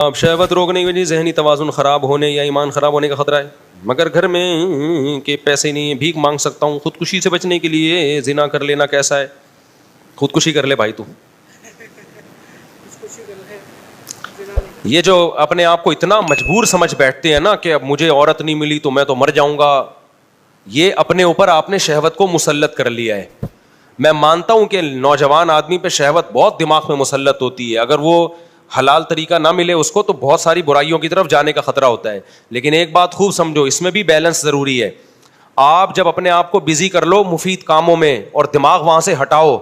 اب شہوت روکنے کی وجہ سے ذہنی توازن خراب ہونے یا ایمان خراب ہونے کا خطرہ ہے. مگر گھر میں کہ پیسے نہیں ہیں, بھیک مانگ سکتا ہوں. خودکشی سے بچنے کے لیے زنا کر لینا کیسا ہے؟ خودکشی کر لے بھائی تو. یہ جو اپنے آپ کو اتنا مجبور سمجھ بیٹھتے ہیں نا کہ اب مجھے عورت نہیں ملی تو میں تو مر جاؤں گا, یہ اپنے اوپر آپ نے شہوت کو مسلط کر لیا ہے. میں مانتا ہوں کہ نوجوان آدمی پہ شہوت بہت دماغ میں مسلط ہوتی ہے, اگر وہ حلال طریقہ نہ ملے اس کو تو بہت ساری برائیوں کی طرف جانے کا خطرہ ہوتا ہے. لیکن ایک بات خوب سمجھو, اس میں بھی بیلنس ضروری ہے. آپ جب اپنے آپ کو بزی کر لو مفید کاموں میں اور دماغ وہاں سے ہٹاؤ,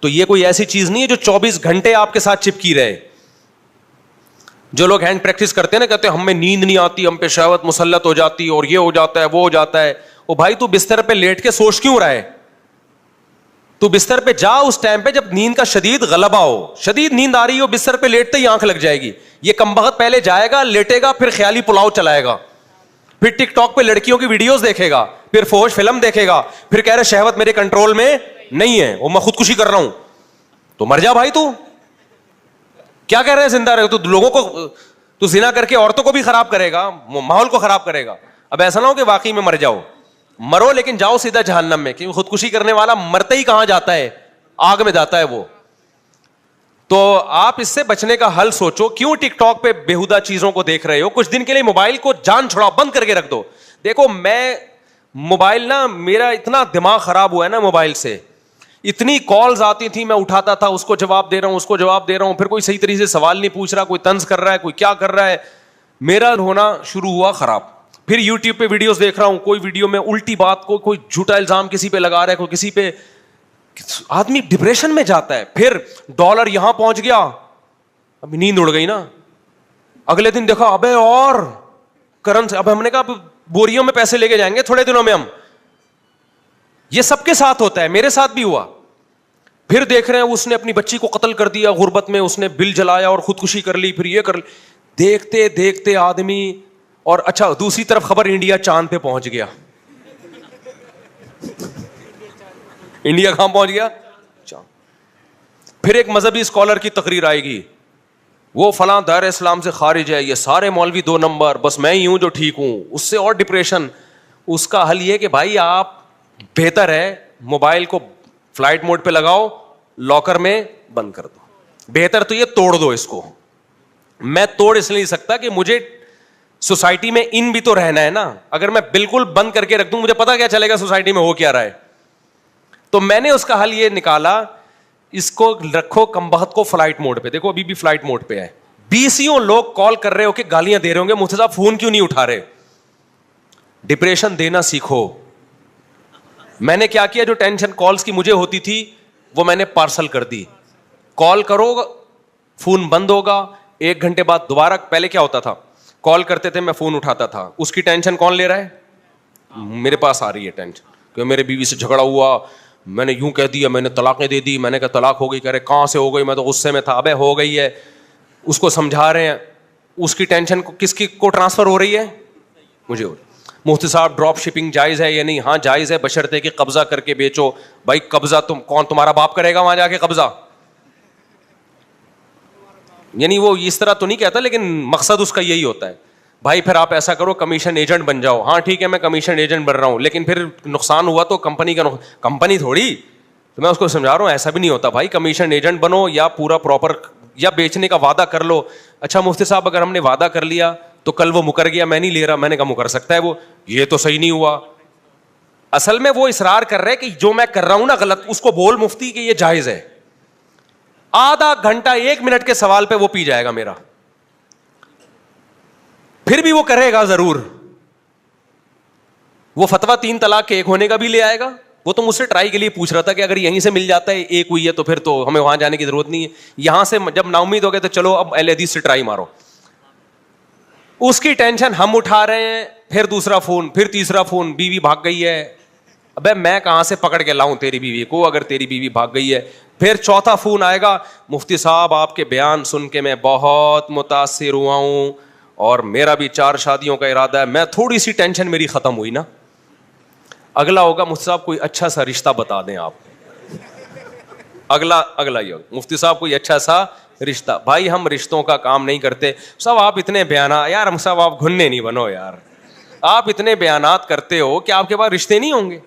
تو یہ کوئی ایسی چیز نہیں ہے جو 24 گھنٹے آپ کے ساتھ چپکی رہے. جو لوگ ہینڈ پریکٹس کرتے ہیں نا, کہتے ہیں ہمیں نیند نہیں آتی, ہم پہ شہوت مسلط ہو جاتی اور یہ ہو جاتا ہے وہ ہو جاتا ہے. او بھائی تو بستر پہ لیٹ کے سوچ کیوں رہا ہے؟ تو بستر پہ جا اس ٹائم پہ جب نیند کا شدید غلبہ ہو, شدید نیند آ رہی ہو, بستر پہ لیٹتے ہی آنکھ لگ جائے گی. یہ کمبخت پہلے جائے گا, لیٹے گا, پھر خیالی پلاؤ چلائے گا, پھر ٹک ٹاک پہ لڑکیوں کی ویڈیوز دیکھے گا, پھر فوش فلم دیکھے گا, پھر کہہ رہے شہوت میرے کنٹرول میں نہیں ہے, وہ میں خودکشی کر رہا ہوں. تو مر جا بھائی, تو کیا کہہ رہے ہیں زندہ رہے تو لوگوں کو, تو زنا کر کے عورتوں کو بھی خراب کرے گا, ماحول کو خراب کرے گا. اب ایسا نہ ہو کہ واقعی میں مر جاؤ, مرو لیکن جاؤ سیدھا جہنم میں, کیونکہ خودکشی کرنے والا مرتے ہی کہاں جاتا ہے؟ آگ میں جاتا ہے وہ. تو آپ اس سے بچنے کا حل سوچو. کیوں ٹک ٹاک پہ بےہودہ چیزوں کو دیکھ رہے ہو؟ کچھ دن کے لیے موبائل کو جان چھڑاؤ, بند کر کے رکھ دو. دیکھو میں موبائل نا, میرا اتنا دماغ خراب ہوا ہے نا موبائل سے, اتنی کالز آتی تھی, میں اٹھاتا تھا, اس کو جواب دے رہا ہوں, اس کو جواب دے رہا ہوں, پھر کوئی صحیح طریقے سے سوال نہیں پوچھ رہا, کوئی طنز کر رہا ہے, کوئی کیا کر رہا ہے. میرا ہونا شروع ہوا خراب. پھر یوٹیوب پہ ویڈیوز دیکھ رہا ہوں, کوئی ویڈیو میں الٹی بات کو, کوئی جھوٹا الزام کسی پہ لگا رہا ہے, کوئی کسی پہ, آدمی ڈپریشن میں جاتا ہے. پھر ڈالر یہاں پہنچ گیا, ابھی نیند اڑ گئی نا. اگلے دن دیکھا ابے اور کرنسی, اب ہم نے کہا بوریوں میں پیسے لے کے جائیں گے تھوڑے دنوں میں ہم. یہ سب کے ساتھ ہوتا ہے, میرے ساتھ بھی ہوا. پھر دیکھ رہے ہیں اس نے اپنی بچی کو قتل کر دیا غربت میں, اس نے بل جلایا اور خودکشی کر لی, پھر یہ کر لی. دیکھتے دیکھتے آدمی, اور اچھا دوسری طرف خبر انڈیا چاند پہ پہنچ گیا. انڈیا کہاں پہنچ گیا؟ چاند. پھر ایک مذہبی اسکالر کی تقریر آئے گی, وہ فلاں دائرہ اسلام سے خارج ہے, یہ سارے مولوی 2 نمبر, بس میں ہی ہوں جو ٹھیک ہوں. اس سے اور ڈپریشن. اس کا حل یہ کہ بھائی آپ بہتر ہے موبائل کو فلائٹ موڈ پہ لگاؤ, لاکر میں بند کر دو. بہتر تو یہ توڑ دو اس کو. میں توڑ اس لیے نہیں سکتا کہ مجھے سوسائٹی میں ان بھی تو رہنا ہے نا. اگر میں بالکل بند کر کے رکھ دوں, مجھے پتا کیا چلے گا سوسائٹی میں ہو کیا رہا ہے. تو میں نے اس کا حل یہ نکالا, اس کو رکھو کمبخت کو فلائٹ موڈ پہ. دیکھو ابھی بھی فلائٹ موڈ پہ ہے. 20 لوگ کال کر رہے ہو کہ گالیاں دے رہے ہوں گے, مفتی صاحب فون کیوں نہیں اٹھا رہے؟ ڈپریشن دینا سیکھو. میں نے کیا کیا, جو ٹینشن کالز کی مجھے ہوتی تھی وہ میں نے پارسل کر دی. کال کرو فون بند ہوگا, 1 گھنٹے بعد دوبارہ. پہلے کیا ہوتا تھا, کال کرتے تھے میں فون اٹھاتا تھا, اس کی ٹینشن کون لے رہا ہے؟ میرے پاس آ رہی ہے ٹینشن کہ میرے بیوی سے جھگڑا ہوا, میں نے یوں کہہ دیا, میں نے طلاقیں دے دی. میں نے کہا طلاق ہو گئی, کہہ رہے کہاں سے ہو گئی, میں تو غصے میں تھا. ابے ہو گئی ہے. اس کو سمجھا رہے ہیں, اس کی ٹینشن کس کی کو ٹرانسفر ہو رہی ہے؟ مجھے ہو رہی. مفتی صاحب ڈراپ شپنگ جائز ہے یا نہیں؟ ہاں جائز ہے, بشرطے کہ قبضہ کر کے بیچو. بھائی قبضہ کون تمہارا باپ کرے گا وہاں جا کے قبضہ؟ یعنی وہ اس طرح تو نہیں کہتا, لیکن مقصد اس کا یہی ہوتا ہے. بھائی پھر آپ ایسا کرو کمیشن ایجنٹ بن جاؤ. ہاں ٹھیک ہے میں کمیشن ایجنٹ بن رہا ہوں, لیکن پھر نقصان ہوا تو کمپنی کا کمپنی تھوڑی. تو میں اس کو سمجھا رہا ہوں ایسا بھی نہیں ہوتا بھائی, کمیشن ایجنٹ بنو یا پورا پراپر, یا بیچنے کا وعدہ کر لو. اچھا مفتی صاحب اگر ہم نے وعدہ کر لیا تو کل وہ مکر گیا, میں نہیں لے رہا. میں نے کہا مکر سکتا ہے وہ, یہ تو صحیح نہیں ہوا. اصل میں وہ اصرار کر رہے کہ جو میں کر رہا ہوں نا غلط. اس کو بول مفتی کہ یہ جائز ہے. آدھا گھنٹہ 1 منٹ کے سوال پہ وہ پی جائے گا میرا, پھر بھی وہ کرے گا ضرور. وہ فتویٰ 3 طلاق کے 1 ہونے کا بھی لے آئے گا. وہ تو مجھ سے ٹرائی کے لیے پوچھ رہا تھا کہ اگر یہیں سے مل جاتا ہے 1 ہوئی ہے تو پھر تو ہمیں وہاں جانے کی ضرورت نہیں ہے. یہاں سے جب نا امید ہو گئے تو چلو اب اہل حدیث سے ٹرائی مارو. اس کی ٹینشن ہم اٹھا رہے ہیں, پھر دوسرا فون, پھر تیسرا فون, بیوی بھاگ گئی ہے. ابے میں کہاں سے پکڑ کے لاؤں تیری بیوی کو اگر تیری بیوی بھاگ گئی ہے؟ پھر چوتھا فون آئے گا, مفتی صاحب آپ کے بیان سن کے میں بہت متاثر ہوا ہوں اور میرا بھی 4 شادیوں کا ارادہ ہے. میں تھوڑی سی ٹینشن میری ختم ہوئی نا. اگلا ہوگا مفتی صاحب کوئی اچھا سا رشتہ بتا دیں آپ. اگلا یہ مفتی صاحب کوئی اچھا سا رشتہ. بھائی ہم رشتوں کا کام نہیں کرتے. صاحب آپ اتنے بیانات, یار ہم صاحب آپ گھننے نہیں بنو یار, آپ اتنے بیانات کرتے ہو کہ آپ کے پاس رشتے نہیں ہوں گے.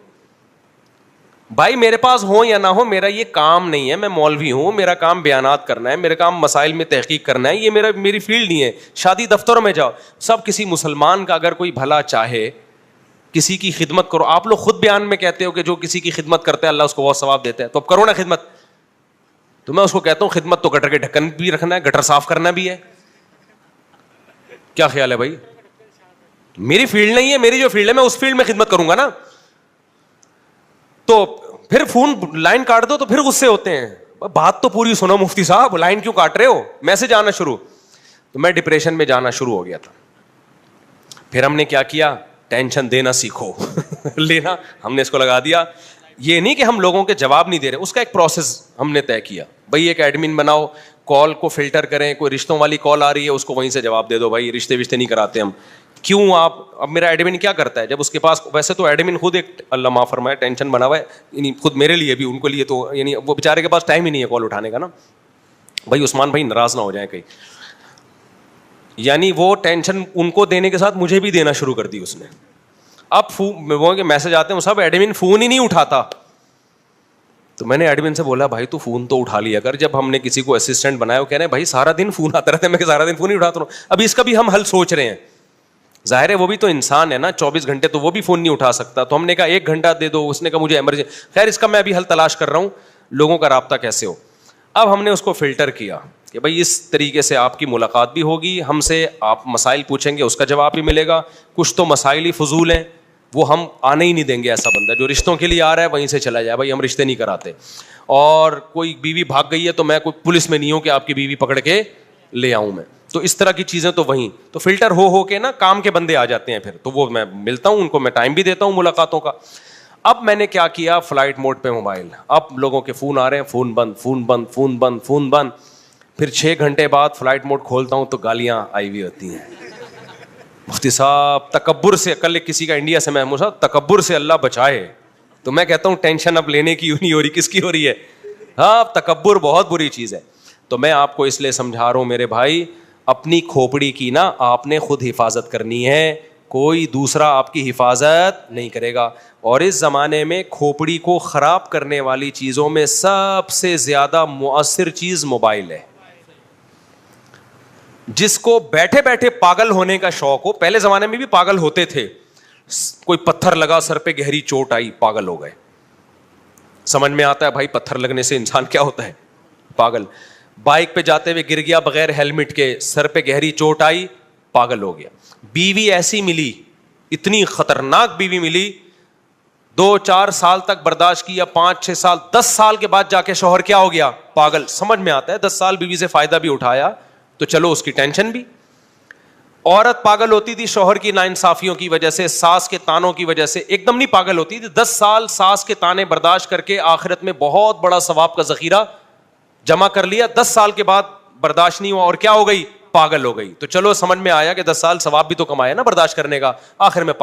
بھائی میرے پاس ہو یا نہ ہو, میرا یہ کام نہیں ہے. میں مولوی ہوں, میرا کام بیانات کرنا ہے, میرا کام مسائل میں تحقیق کرنا ہے. یہ میری فیلڈ نہیں ہے. شادی دفتروں میں جاؤ, سب کسی مسلمان کا اگر کوئی بھلا چاہے, کسی کی خدمت کرو. آپ لوگ خود بیان میں کہتے ہو کہ جو کسی کی خدمت کرتا ہے اللہ اس کو بہت ثواب دیتا ہے, تو اب کرو نا خدمت. تو میں اس کو کہتا ہوں خدمت تو گٹر کے ڈھکن بھی رکھنا ہے, گٹر صاف کرنا بھی ہے. کیا خیال ہے بھائی؟ میری فیلڈ نہیں ہے, میری جو فیلڈ ہے میں اس فیلڈ میں خدمت کروں گا نا. تو پھر فون لائن کاٹ دو تو پھر غصے ہوتے ہیں. بات تو پوری سنو مفتی صاحب, لائن کیوں کاٹ رہے ہو؟ میسج آنا شروع. تو میں ڈپریشن میں جانا شروع ہو گیا تھا. پھر ہم نے کیا کیا, ٹینشن دینا سیکھو. لینا ہم نے اس کو لگا دیا. یہ نہیں کہ ہم لوگوں کے جواب نہیں دے رہے, اس کا ایک پروسیس ہم نے طے کیا. بھائی ایک ایڈمن بناؤ, کال کو فلٹر کریں, کوئی رشتوں والی کال آ رہی ہے اس کو وہیں سے جواب دے دو. بھائی رشتے وشتے نہیں کراتے ہم. کیوں آپ, اب میرا ایڈمن کیا کرتا ہے جب اس کے پاس, ویسے تو ایڈمن خود ایک اللہ معاف فرمائے ٹینشن بنا ہوا ہے, یعنی خود میرے لیے بھی ان کے لیے تو, یعنی وہ بیچارے کے پاس ٹائم ہی نہیں ہے کال اٹھانے کا نا. بھائی عثمان بھائی ناراض نہ ہو جائیں کہیں, یعنی وہ ٹینشن ان کو دینے کے ساتھ مجھے بھی دینا شروع کر دی اس نے. اب وہ کے میسج آتے ہیں, سب ایڈمن فون ہی نہیں اٹھاتا. تو میں نے ایڈمن سے بولا بھائی تو فون تو اٹھا لیا کر. جب ہم نے کسی کو اسسٹنٹ بنایا, وہ کہہ رہے ہیں بھائی سارا دن فون آتا رہتا ہے. میں کہ سارا دن فون ہی اٹھاتا ہوں. ابھی اس کا بھی ہم حل سوچ رہے ہیں. ظاہر ہے وہ بھی تو انسان ہے نا, 24 گھنٹے تو وہ بھی فون نہیں اٹھا سکتا. تو ہم نے کہا 1 گھنٹہ دے دو. اس نے کہا مجھے ایمرجنسی. خیر اس کا میں ابھی حل تلاش کر رہا ہوں, لوگوں کا رابطہ کیسے ہو. اب ہم نے اس کو فلٹر کیا کہ بھائی اس طریقے سے آپ کی ملاقات بھی ہوگی, ہم سے آپ مسائل پوچھیں گے اس کا جواب بھی ملے گا. کچھ تو مسائل ہی فضول ہیں, وہ ہم آنے ہی نہیں دیں گے. ایسا بندہ جو رشتوں کے لیے آ رہا ہے وہیں سے چلا جائے. بھائی ہم رشتے نہیں کراتے. اور کوئی بیوی بھاگ گئی ہے تو میں کوئی پولیس میں نہیں ہوں کہ آپ کی بیوی پکڑ کے لے آؤں میں. تو اس طرح کی چیزیں تو وہیں تو فلٹر ہو کے نا کام کے بندے آ جاتے ہیں. پھر تو وہ میں ملتا ہوں ان کو, میں ٹائم بھی دیتا ہوں ملاقاتوں کا. اب میں نے کیا کیا, فلائٹ موڈ پہ موبائل. اب لوگوں کے فون آ رہے ہیں, فون بند, فون بند, فون بند, فون بند. پھر 6 گھنٹے بعد فلائٹ موڈ کھولتا ہوں تو گالیاں آئی ہوئی ہوتی ہیں. مفتی صاحب تکبر سے, کل کسی کا انڈیا سے محمود صاحب تکبر سے اللہ بچائے. تو میں کہتا ہوں ٹینشن اب لینے کی نہیں ہو رہی, کس کی ہو رہی ہے؟ ہاں تکبر بہت بری چیز ہے. تو میں آپ کو اس لیے سمجھا رہا ہوں میرے بھائی, اپنی کھوپڑی کی نا آپ نے خود حفاظت کرنی ہے, کوئی دوسرا آپ کی حفاظت نہیں کرے گا. اور اس زمانے میں کھوپڑی کو خراب کرنے والی چیزوں میں سب سے زیادہ مؤثر چیز موبائل ہے. جس کو بیٹھے بیٹھے پاگل ہونے کا شوق ہو, پہلے زمانے میں بھی پاگل ہوتے تھے, کوئی پتھر لگا سر پہ گہری چوٹ آئی پاگل ہو گئے. سمجھ میں آتا ہے بھائی پتھر لگنے سے انسان کیا ہوتا ہے, پاگل. بائک پہ جاتے ہوئے گر گیا بغیر ہیلمٹ کے, سر پہ گہری چوٹ آئی پاگل ہو گیا. بیوی ایسی ملی, اتنی خطرناک بیوی ملی, 2-4 سال تک برداشت کیا, 5-6 سال, 10 سال کے بعد جا کے شوہر کیا ہو گیا, پاگل. سمجھ میں آتا ہے 10 سال بیوی سے فائدہ بھی اٹھایا تو چلو اس کی ٹینشن بھی. عورت پاگل ہوتی تھی شوہر کی ناانصافیوں کی وجہ سے, ساس کے تانوں کی وجہ سے, ایک دم نہیں پاگل ہوتی تھی. 10 سال ساس کے تانے برداشت کر کے آخرت میں بہت بڑا ثواب کا ذخیرہ جمع کر لیا. 10 سال کے بعد برداشت نہیں ہوا اور کیا ہو گئی, پاگل ہو گئی. تو چلو سمجھ میں آیا کہ 10 سال ثواب بھی تو کمایا نا برداشت کرنے کا, آخر میں